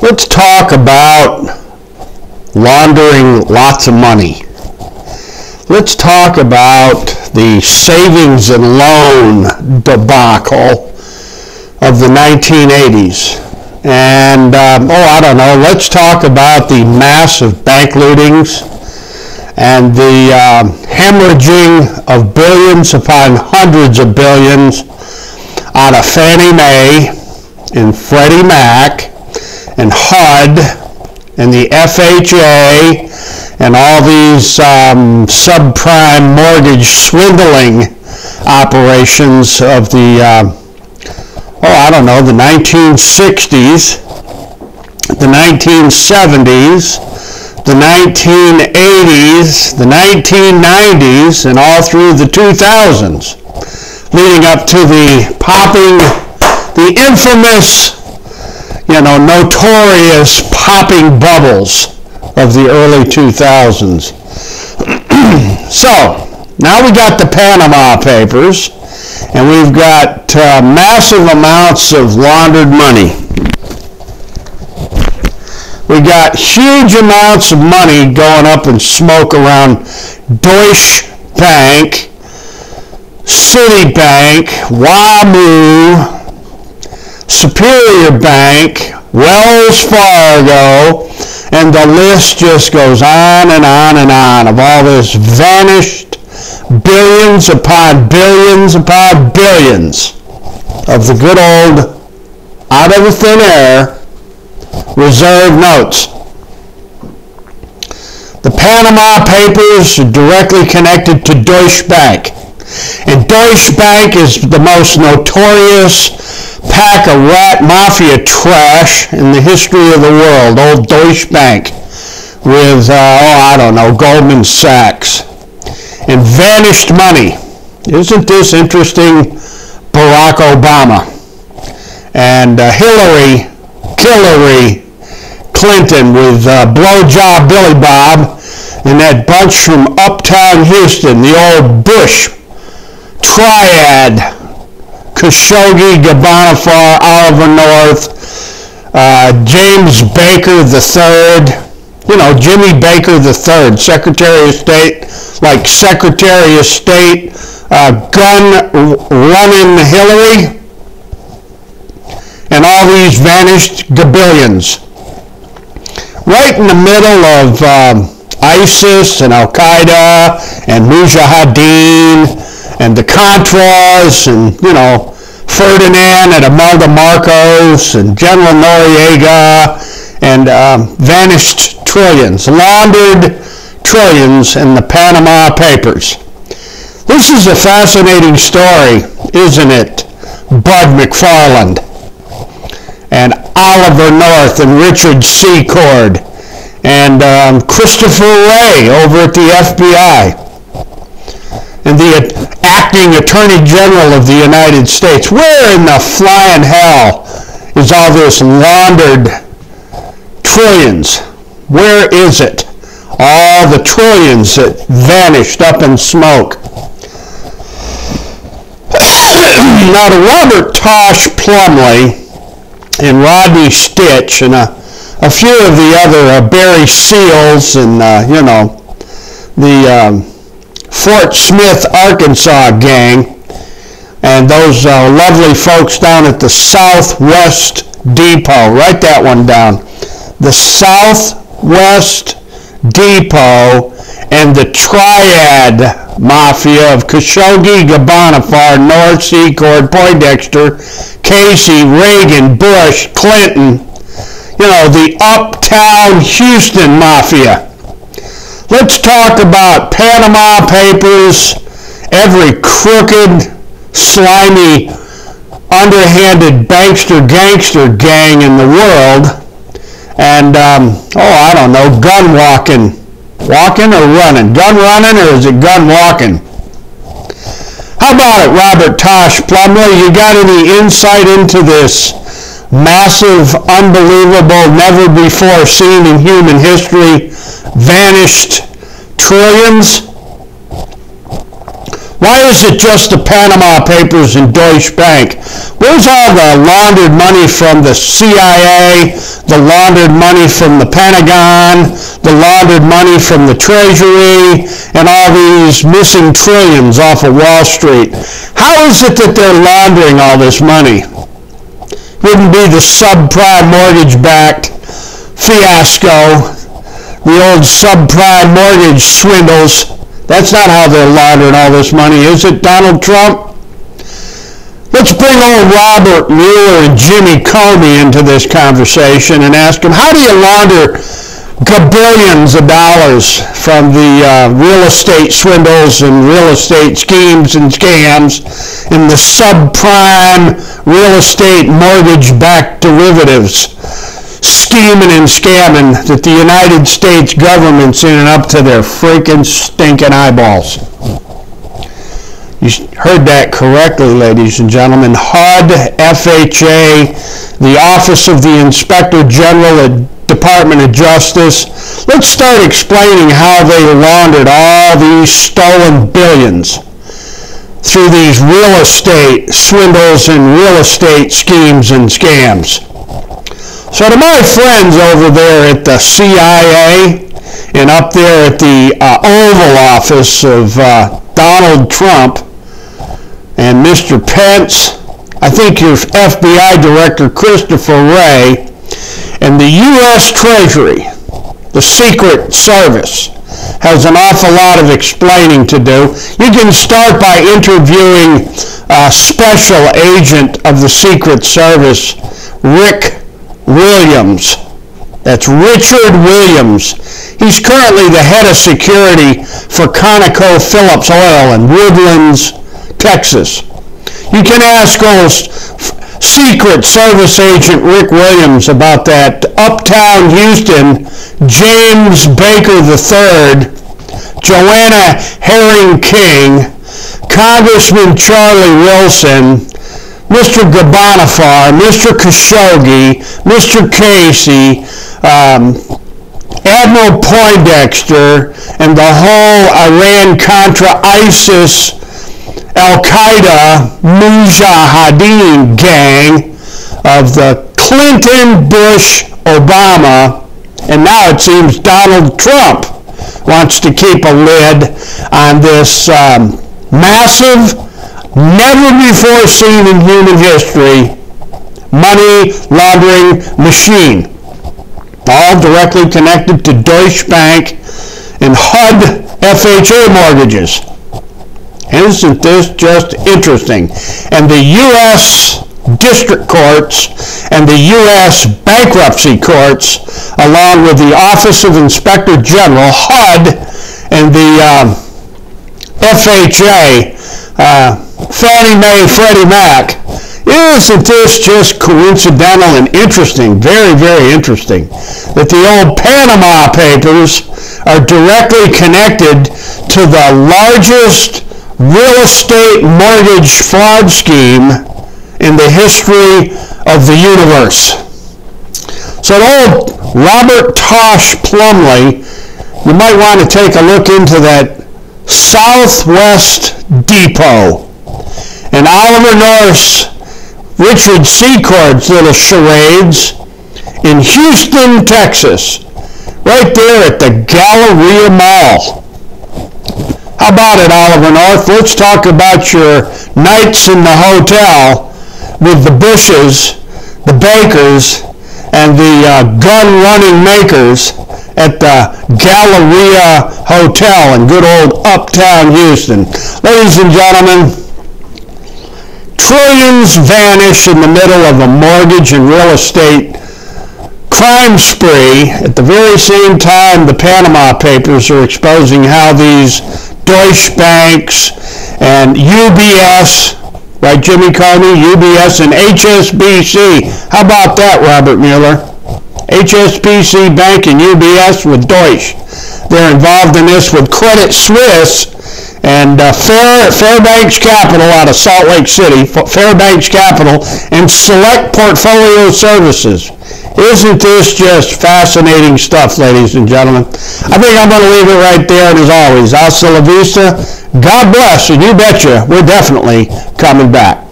Let's talk about laundering lots of money. Let's talk about the savings and loan debacle of the 1980s. And, let's talk about the massive bank lootings and the hemorrhaging of billions upon hundreds of billions out of Fannie Mae and Freddie Mac and HUD and the FHA and all these subprime mortgage swindling operations of the, the 1960s, the 1970s, the 1980s, the 1990s, and all through the 2000s, leading up to the infamous, notorious popping bubbles of the early 2000s. So, now we got the Panama Papers, and we've got massive amounts of laundered money. We got huge amounts of money going up in smoke around Deutsche Bank, Citibank, WAMU, Superior Bank, Wells Fargo, and the list just goes on and on and on of all this vanished billions upon billions upon billions of the good old out of the thin air reserve notes. The Panama Papers are directly connected to Deutsche Bank. And Deutsche Bank is the most notorious pack of rat mafia trash in the history of the world. Old Deutsche Bank with, Goldman Sachs. And vanished money. Isn't this interesting? Barack Obama. And Hillary Clinton with blowjob Billy Bob and that bunch from uptown Houston, the old Bush triad, Khashoggi, Gabanafar, Oliver North, James Baker III, Jimmy Baker III, Secretary of State, like Secretary of State, gun-running Hillary, and all these vanished gabillions. Right in the middle of ISIS and Al-Qaeda and Mujahideen and the Contras and, Ferdinand and Imelda Marcos and General Noriega and vanished trillions, laundered trillions in the Panama Papers. This is a fascinating story, isn't it? Bud McFarland and Oliver North and Richard Secord and Christopher Wray over at the FBI and the acting Attorney General of the United States. Where in the flying hell is all this laundered trillions? Where is it? All the trillions that vanished up in smoke. Now to Robert Tosh Plumlee and Rodney Stitch and a few of the other Barry Seals and, the Fort Smith, Arkansas gang and those lovely folks down at the Southwest Depot. Write that one down. The Southwest Depot and the Triad Mafia of Khashoggi, Gabanafar, North, Secord, Poindexter, Casey, Reagan, Bush, Clinton, the uptown Houston Mafia. Let's talk about Panama Papers, every crooked, slimy, underhanded bankster gangster gang in the world, and, gun walking. Walking or running? Gun running or is it gun walking? How about it, Robert Tosh Plumlee? You got any insight into this massive, unbelievable, never before seen in human history, vanished trillions? Why is it just the Panama Papers and Deutsche Bank? Where's all the laundered money from the CIA, the laundered money from the Pentagon, the laundered money from the Treasury, and all these missing trillions off of Wall Street? How is it that they're laundering all this money? Wouldn't be the subprime mortgage-backed fiasco, the old subprime mortgage swindles. That's not how they're laundering all this money, is it, Donald Trump? Let's bring old Robert Mueller and Jimmy Comey into this conversation and ask them, how do you launder billions of dollars from the real estate swindles and real estate schemes and scams in the subprime real estate mortgage-backed derivatives, scheming and scamming that the United States government's in and up to their freaking stinking eyeballs? You heard that correctly, ladies and gentlemen. HUD, FHA, the Office of the Inspector General at Department of Justice. Let's start explaining how they laundered all these stolen billions through these real estate swindles and real estate schemes and scams. So to my friends over there at the CIA and up there at the Oval Office of Donald Trump and Mr. Pence, I think your FBI Director Christopher Wray, and the U.S. Treasury, the Secret Service, has an awful lot of explaining to do. You can start by interviewing a special agent of the Secret Service, Rick Williams. That's Richard Williams. He's currently the head of security for ConocoPhillips Oil in Woodlands, Texas. You can ask old Secret Service agent Rick Williams about that uptown Houston James Baker III, Joanna Herring King, Congressman Charlie Wilson, Mr. Gabanafar, Mr. Khashoggi, Mr. Casey, Admiral Poindexter, and the whole Iran-Contra ISIS Al-Qaeda Mujahideen gang of the Clinton, Bush, Obama, and now it seems Donald Trump wants to keep a lid on this massive, never before seen in human history, money laundering machine, all directly connected to Deutsche Bank and HUD FHA mortgages. Isn't this just interesting? And the U.S. district courts and the U.S. bankruptcy courts, along with the Office of Inspector General, HUD, and the FHA, Fannie Mae, Freddie Mac. Isn't this just coincidental and interesting, very, very interesting, that the old Panama Papers are directly connected to the largest real estate mortgage fraud scheme in the history of the universe? So old Robert Tosh Plumlee, you might want to take a look into that Southwest Depot and Oliver North's Richard Secord's little charades in Houston, Texas, right there at the Galleria Mall. How about it, Oliver North? Let's talk about your nights in the hotel with the Bushes, the Bakers, and the gun-running makers at the Galleria Hotel in good old uptown Houston. Ladies and gentlemen, trillions vanish in the middle of a mortgage and real estate crime spree. At the very same time, the Panama Papers are exposing how these Deutsche Banks and UBS, right, Jimmy Comey, UBS and HSBC. How about that, Robert Mueller? HSBC Bank and UBS with Deutsche. They're involved in this with Credit Suisse and Fairbanks Capital out of Salt Lake City, Fairbanks Capital, and Select Portfolio Services. Isn't this just fascinating stuff, ladies and gentlemen? I think I'm going to leave it right there, and as always, hasta la vista, God bless, and you betcha, we're definitely coming back.